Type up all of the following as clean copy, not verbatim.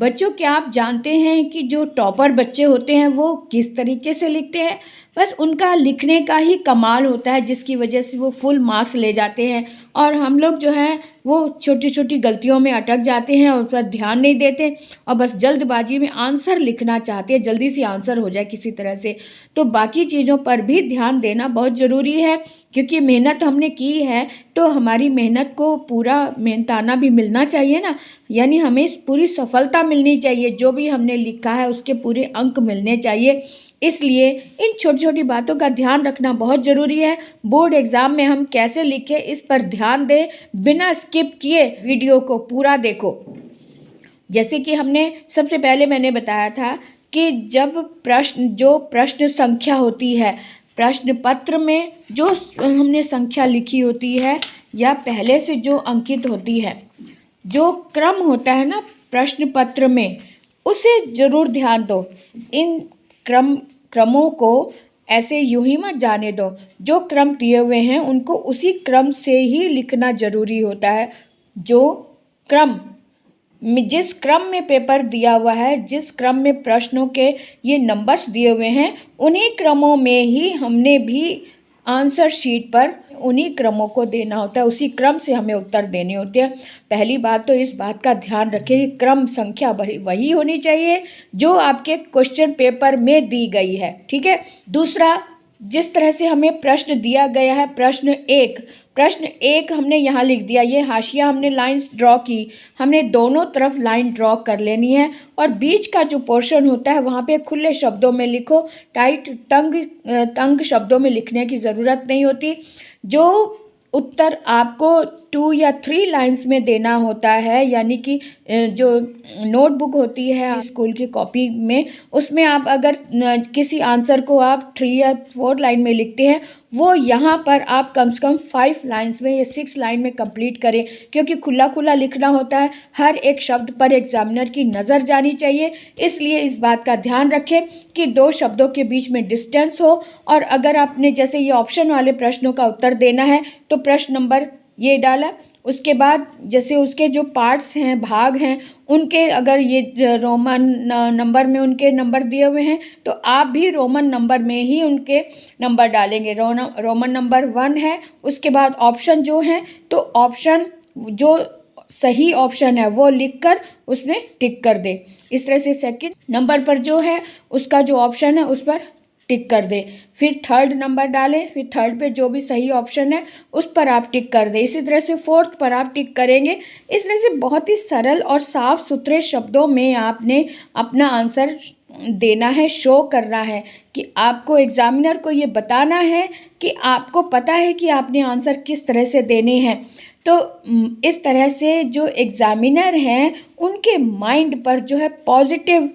बच्चों, क्या आप जानते हैं कि जो टॉपर बच्चे होते हैं वो किस तरीके से लिखते हैं? बस उनका लिखने का ही कमाल होता है, जिसकी वजह से वो फुल मार्क्स ले जाते हैं। और हम लोग जो हैं वो छोटी छोटी गलतियों में अटक जाते हैं और उस पर ध्यान नहीं देते और बस जल्दबाजी में आंसर लिखना चाहते हैं, जल्दी से आंसर हो जाए किसी तरह से। तो बाकी चीज़ों पर भी ध्यान देना बहुत ज़रूरी है, क्योंकि मेहनत हमने की है तो हमारी मेहनत को पूरा मेहनताना भी मिलना चाहिए ना। यानी हमें पूरी सफलता मिलनी चाहिए, जो भी हमने लिखा है उसके पूरे अंक मिलने चाहिए। इसलिए इन छोटी छोटी बातों का ध्यान रखना बहुत ज़रूरी है। बोर्ड एग्ज़ाम में हम कैसे लिखें इस पर ध्यान दें, बिना स्किप किए वीडियो को पूरा देखो। जैसे कि हमने सबसे पहले मैंने बताया था कि जब प्रश्न संख्या होती है, प्रश्न पत्र में जो हमने संख्या लिखी होती है या पहले से जो अंकित होती है, जो क्रम होता है ना प्रश्न पत्र में, उसे ज़रूर ध्यान दो। इन क्रमों को ऐसे यूं ही मत जाने दो। जो क्रम दिए हुए हैं उनको उसी क्रम से ही लिखना ज़रूरी होता है। जिस क्रम में पेपर दिया हुआ है, जिस क्रम में प्रश्नों के ये नंबर्स दिए हुए हैं, उन्हीं क्रमों में ही हमने भी आंसर शीट पर उन्हीं क्रमों को देना होता है, उसी क्रम से हमें उत्तर देने होते हैं। पहली बात तो इस बात का ध्यान रखें कि क्रम संख्या वही होनी चाहिए जो आपके क्वेश्चन पेपर में दी गई है, ठीक है। दूसरा, जिस तरह से हमें प्रश्न दिया गया है, प्रश्न एक हमने यहाँ लिख दिया, ये हाशिया हमने लाइंस ड्रॉ की, हमने दोनों तरफ लाइन ड्रॉ कर लेनी है और बीच का जो पोर्शन होता है वहाँ पे खुले शब्दों में लिखो। टाइट तंग शब्दों में लिखने की ज़रूरत नहीं होती। जो उत्तर आपको 2 या 3 लाइंस में देना होता है, यानी कि जो नोटबुक होती है स्कूल की कॉपी में, उसमें आप अगर किसी आंसर को आप 3 या 4 लाइन में लिखते हैं, वो यहाँ पर आप कम से कम 5 लाइंस में या 6 लाइन में कंप्लीट करें, क्योंकि खुला लिखना होता है। हर एक शब्द पर एग्जामिनर की नज़र जानी चाहिए, इसलिए इस बात का ध्यान रखें कि 2 शब्दों के बीच में डिस्टेंस हो। और अगर आपने जैसे ये ऑप्शन वाले प्रश्नों का उत्तर देना है तो प्रश्न नंबर ये डाला, उसके बाद जैसे उसके जो पार्ट्स हैं, भाग हैं, उनके अगर ये रोमन नंबर में उनके नंबर दिए हुए हैं तो आप भी रोमन नंबर में ही उनके नंबर डालेंगे। रोमन नंबर 1 है, उसके बाद ऑप्शन जो हैं तो ऑप्शन जो सही ऑप्शन है वो लिखकर उसमें टिक कर दे। इस तरह से सेकंड नंबर पर जो है उसका जो ऑप्शन है उस पर टिक कर दे। फिर थर्ड नंबर डालें, फिर थर्ड पे जो भी सही ऑप्शन है उस पर आप टिक कर दें। इसी तरह से फोर्थ पर आप टिक करेंगे। इस तरह से बहुत ही सरल और साफ सुथरे शब्दों में आपने अपना आंसर देना है, शो करना है कि आपको एग्जामिनर को ये बताना है कि आपको पता है कि आपने आंसर किस तरह से देने हैं। तो इस तरह से जो एग्जामिनर हैं उनके माइंड पर जो है पॉजिटिव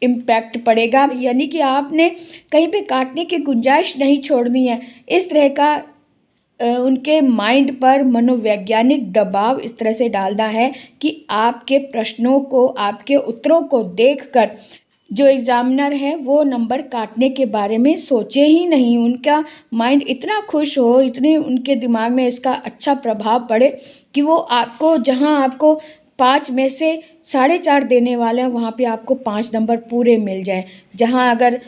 इम्पैक्ट पड़ेगा, यानी कि आपने कहीं पे काटने की गुंजाइश नहीं छोड़नी है। इस तरह का उनके माइंड पर मनोवैज्ञानिक दबाव इस तरह से डालना है कि आपके प्रश्नों को, आपके उत्तरों को देखकर जो एग्ज़ामिनर है वो नंबर काटने के बारे में सोचे ही नहीं। उनका माइंड इतना खुश हो, इतनी उनके दिमाग में इसका अच्छा प्रभाव पड़े कि वो आपको, जहां आपको 5 में से 4.5 देने वाले हैं वहाँ पे आपको 5 नंबर पूरे मिल जाएं। जहाँ अगर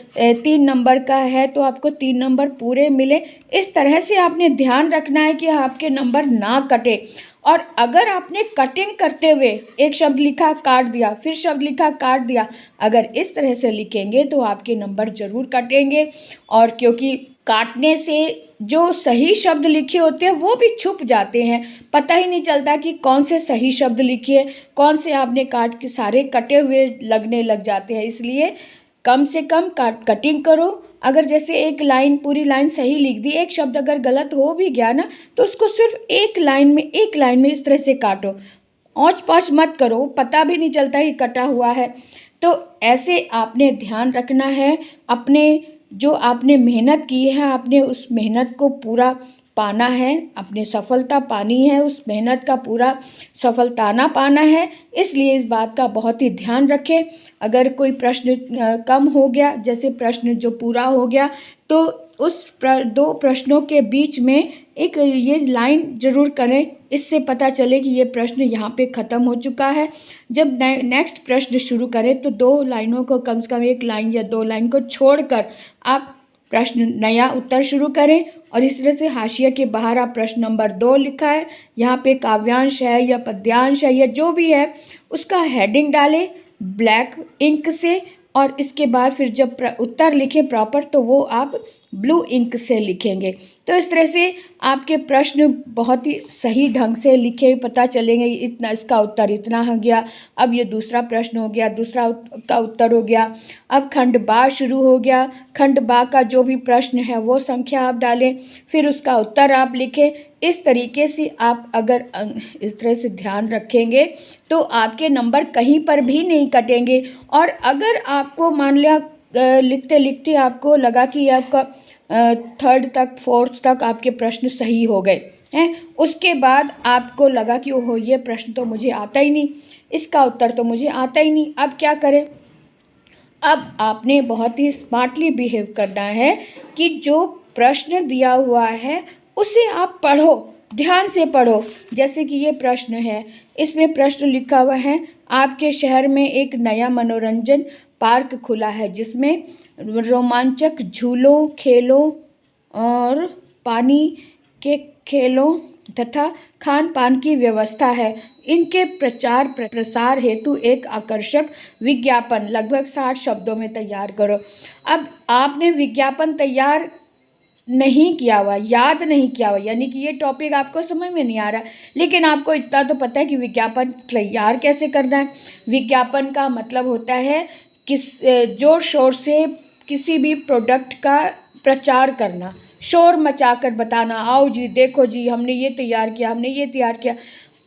3 नंबर का है तो आपको 3 नंबर पूरे मिले। इस तरह से आपने ध्यान रखना है कि आपके नंबर ना कटे। और अगर आपने कटिंग करते हुए एक शब्द लिखा काट दिया, फिर शब्द लिखा काट दिया, अगर इस तरह से लिखेंगे तो आपके नंबर ज़रूर कटेंगे। और क्योंकि काटने से जो सही शब्द लिखे होते हैं वो भी छुप जाते हैं, पता ही नहीं चलता कि कौन से सही शब्द लिखे, कौन से आपने काट के सारे कटे हुए लगने लग जाते हैं। इसलिए कम से कम कटिंग करो। अगर जैसे एक लाइन, पूरी लाइन सही लिख दी, एक शब्द अगर गलत हो भी गया ना तो उसको सिर्फ एक लाइन में इस तरह से काटो, औंच पौच मत करो, पता भी नहीं चलता कि कटा हुआ है। तो ऐसे आपने ध्यान रखना है। अपने जो आपने मेहनत की है, आपने उस मेहनत को पूरा पाना है, अपनी सफलता पानी है, उस मेहनत का पूरा सफलताना पाना है। इसलिए इस बात का बहुत ही ध्यान रखें। अगर कोई प्रश्न कम हो गया, जैसे प्रश्न जो पूरा हो गया, तो दो प्रश्नों के बीच में एक ये लाइन ज़रूर करें, इससे पता चले कि ये प्रश्न यहाँ पे ख़त्म हो चुका है। जब नेक्स्ट प्रश्न शुरू करें तो 2 लाइनों को कम से कम 1 लाइन या 2 लाइन को छोड़कर आप प्रश्न नया उत्तर शुरू करें। और इस तरह से हाशिए के बाहर आप प्रश्न नंबर 2 लिखा है, यहाँ पे काव्यांश है या पद्यांश है या जो भी है उसका हेडिंग डालें ब्लैक इंक से, और इसके बाद फिर जब उत्तर लिखें प्रॉपर तो वो आप ब्लू इंक से लिखेंगे। तो इस तरह से आपके प्रश्न बहुत ही सही ढंग से लिखे पता चलेंगे, इतना इसका उत्तर इतना हो गया, अब ये दूसरा प्रश्न हो गया, दूसरा का उत्तर हो गया, अब खंड बा शुरू हो गया, खंड बा का जो भी प्रश्न है वो संख्या आप डालें, फिर उसका उत्तर आप लिखें। इस तरीके से आप अगर इस तरह से ध्यान रखेंगे तो आपके नंबर कहीं पर भी नहीं कटेंगे। और अगर आपको मान लिया लिखते लिखते आपको लगा कि आपका 3rd तक 4th तक आपके प्रश्न सही हो गए हैं, उसके बाद आपको लगा कि ओहो ये प्रश्न तो मुझे आता ही नहीं, इसका उत्तर तो मुझे आता ही नहीं, अब क्या करें? अब आपने बहुत ही स्मार्टली बिहेव करना है कि जो प्रश्न दिया हुआ है उसे आप पढ़ो, ध्यान से पढ़ो। जैसे कि ये प्रश्न है, इसमें प्रश्न लिखा हुआ है आपके शहर में एक नया मनोरंजन पार्क खुला है जिसमें रोमांचक झूलों, खेलों और पानी के खेलों तथा खान पान की व्यवस्था है। इनके प्रचार प्रसार हेतु एक आकर्षक विज्ञापन लगभग 60 शब्दों में तैयार करो। अब आपने विज्ञापन तैयार नहीं किया हुआ, याद नहीं किया हुआ, यानी कि ये टॉपिक आपको समझ में नहीं आ रहा, लेकिन आपको इतना तो पता है कि विज्ञापन तैयार कैसे करना है। विज्ञापन का मतलब होता है जोर शोर से किसी भी प्रोडक्ट का प्रचार करना, शोर मचाकर बताना, आओ जी देखो जी हमने ये तैयार किया, हमने ये तैयार किया।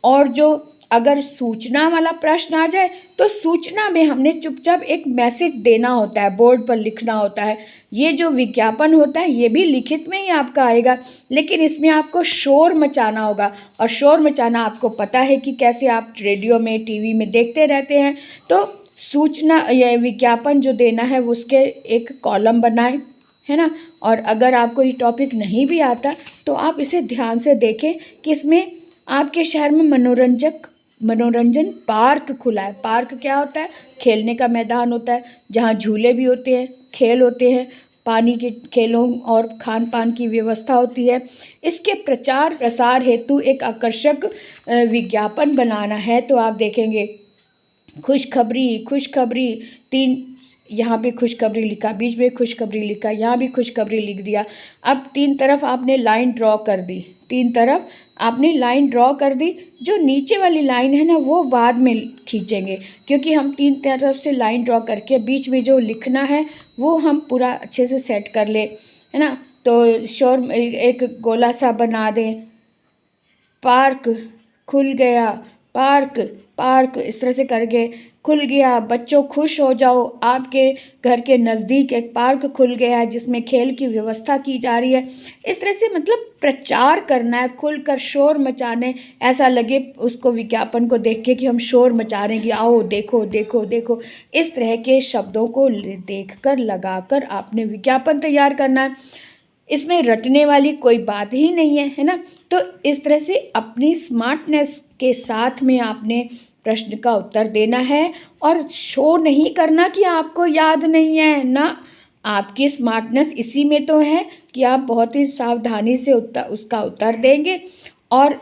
और जो अगर सूचना वाला प्रश्न आ जाए तो सूचना में हमने चुपचाप एक मैसेज देना होता है, बोर्ड पर लिखना होता है। ये जो विज्ञापन होता है ये भी लिखित में ही आपका आएगा, लेकिन इसमें आपको शोर मचाना होगा, और शोर मचाना आपको पता है कि कैसे आप रेडियो में, टीवी में देखते रहते हैं। तो सूचना या विज्ञापन जो देना है उसके एक कॉलम बनाएं, है ना। और अगर आपको ये टॉपिक नहीं भी आता तो आप इसे ध्यान से देखें कि इसमें आपके शहर में मनोरंजन पार्क खुला है। पार्क क्या होता है? खेलने का मैदान होता है जहाँ झूले भी होते हैं, खेल होते हैं, पानी के खेलों और खान पान की व्यवस्था होती है। इसके प्रचार प्रसार हेतु एक आकर्षक विज्ञापन बनाना है। तो आप देखेंगे खुशखबरी 3, यहाँ पे खुशखबरी लिखा, बीच में खुशखबरी लिखा, यहाँ भी खुशखबरी लिख दिया। अब 3 तरफ आपने लाइन ड्रॉ कर दी, 3 तरफ आपने लाइन ड्रॉ कर दी। जो नीचे वाली लाइन है ना वो बाद में खींचेंगे, क्योंकि हम 3 तरफ से लाइन ड्रॉ करके बीच में जो लिखना है वो हम पूरा अच्छे से सेट कर ले, है ना। तो शोर एक गोला सा बना दें, पार्क खुल गया, पार्क इस तरह से करके खुल गया, बच्चों खुश हो जाओ, आपके घर के नज़दीक एक पार्क खुल गया है जिसमें खेल की व्यवस्था की जा रही है। इस तरह से मतलब प्रचार करना है, खुलकर शोर मचाने, ऐसा लगे उसको विज्ञापन को देख के कि हम शोर मचा रहे हैं कि आओ देखो देखो देखो। इस तरह के शब्दों को देखकर लगाकर आपने विज्ञापन तैयार करना है। इसमें रटने वाली कोई बात ही नहीं है, है ना। तो इस तरह से अपनी स्मार्टनेस के साथ में आपने प्रश्न का उत्तर देना है, और शो नहीं करना कि आपको याद नहीं है ना। आपकी स्मार्टनेस इसी में तो है कि आप बहुत ही सावधानी से उसका उत्तर देंगे, और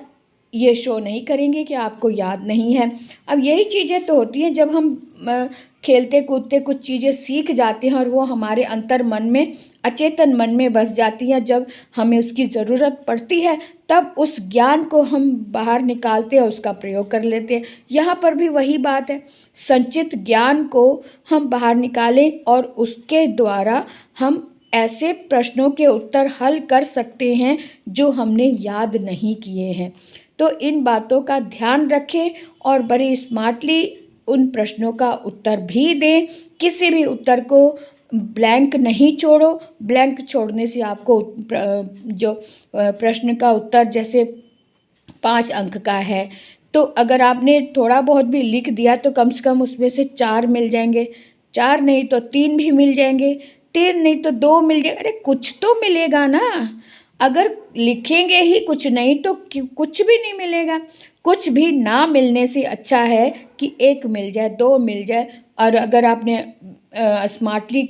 ये शो नहीं करेंगे कि आपको याद नहीं है। अब यही चीज़ें तो होती हैं जब हम खेलते कूदते कुछ चीज़ें सीख जाते हैं और वो हमारे अंतर मन में, अचेतन मन में बस जाती हैं। जब हमें उसकी ज़रूरत पड़ती है तब उस ज्ञान को हम बाहर निकालते हैं, उसका प्रयोग कर लेते हैं। यहाँ पर भी वही बात है, संचित ज्ञान को हम बाहर निकालें और उसके द्वारा हम ऐसे प्रश्नों के उत्तर हल कर सकते हैं जो हमने याद नहीं किए हैं। तो इन बातों का ध्यान रखें और बड़े स्मार्टली उन प्रश्नों का उत्तर भी दें। किसी भी उत्तर को ब्लैंक नहीं छोड़ो। ब्लैंक छोड़ने से आपको जो प्रश्न का उत्तर जैसे 5 अंक का है, तो अगर आपने थोड़ा बहुत भी लिख दिया तो कम से कम उसमें से 4 मिल जाएंगे, 4 नहीं तो 3 भी मिल जाएंगे। 3 नहीं तो 2 मिल जाए, अरे कुछ तो मिलेगा ना। अगर लिखेंगे ही कुछ नहीं तो कुछ भी नहीं मिलेगा। कुछ भी ना मिलने से अच्छा है कि 1 मिल जाए, 2 मिल जाए, और अगर आपने स्मार्टली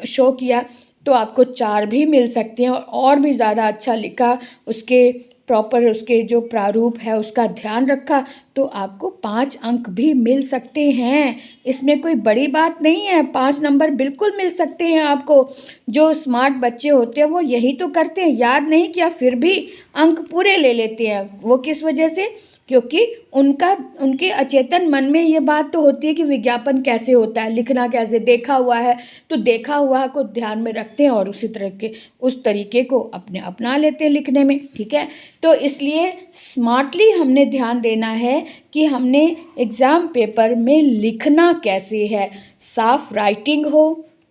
शो किया तो आपको 4 भी मिल सकते हैं, और भी ज़्यादा अच्छा लिखा, उसके प्रॉपर उसके जो प्रारूप है उसका ध्यान रखा, तो आपको 5 अंक भी मिल सकते हैं। इसमें कोई बड़ी बात नहीं है, 5 नंबर बिल्कुल मिल सकते हैं आपको। जो स्मार्ट बच्चे होते हैं वो यही तो करते हैं, याद नहीं किया फिर भी अंक पूरे ले लेते हैं। वो किस वजह से? क्योंकि उनके अचेतन मन में ये बात तो होती है कि विज्ञापन कैसे होता है, लिखना कैसे, देखा हुआ है तो देखा हुआ को ध्यान में रखते हैं और उस तरीके को अपना लेते हैं लिखने में, ठीक है। तो इसलिए स्मार्टली हमने ध्यान देना है कि हमने एग्ज़ाम पेपर में लिखना कैसे है, साफ राइटिंग हो,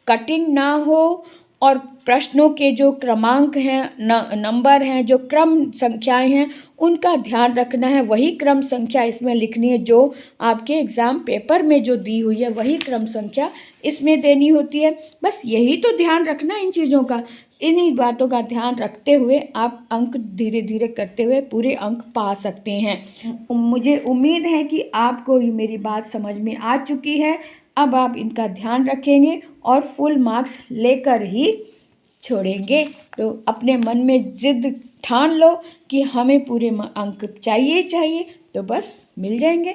कटिंग ना हो, और प्रश्नों के जो क्रमांक हैं, नंबर हैं, जो क्रम संख्याएं हैं, उनका ध्यान रखना है। वही क्रम संख्या इसमें लिखनी है जो आपके एग्ज़ाम पेपर में जो दी हुई है, वही क्रम संख्या इसमें देनी होती है। बस यही तो ध्यान रखना इन चीज़ों का। इन्हीं बातों का ध्यान रखते हुए आप अंक धीरे धीरे करते हुए पूरे अंक पा सकते हैं। मुझे उम्मीद है कि आपको ये मेरी बात समझ में आ चुकी है। अब आप इनका ध्यान रखेंगे और फुल मार्क्स लेकर ही छोड़ेंगे। तो अपने मन में ज़िद ठान लो कि हमें पूरे अंक चाहिए, तो बस मिल जाएंगे।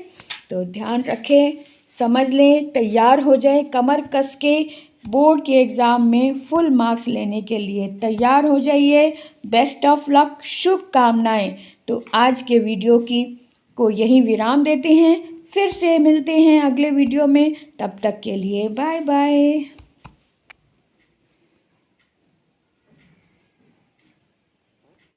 तो ध्यान रखें, समझ लें, तैयार हो जाए, कमर कस के बोर्ड के एग्ज़ाम में फुल मार्क्स लेने के लिए तैयार हो जाइए। बेस्ट ऑफ लक, शुभकामनाएं। तो आज के वीडियो को यहीं विराम देते हैं, फिर से मिलते हैं अगले वीडियो में। तब तक के लिए बाय बाय।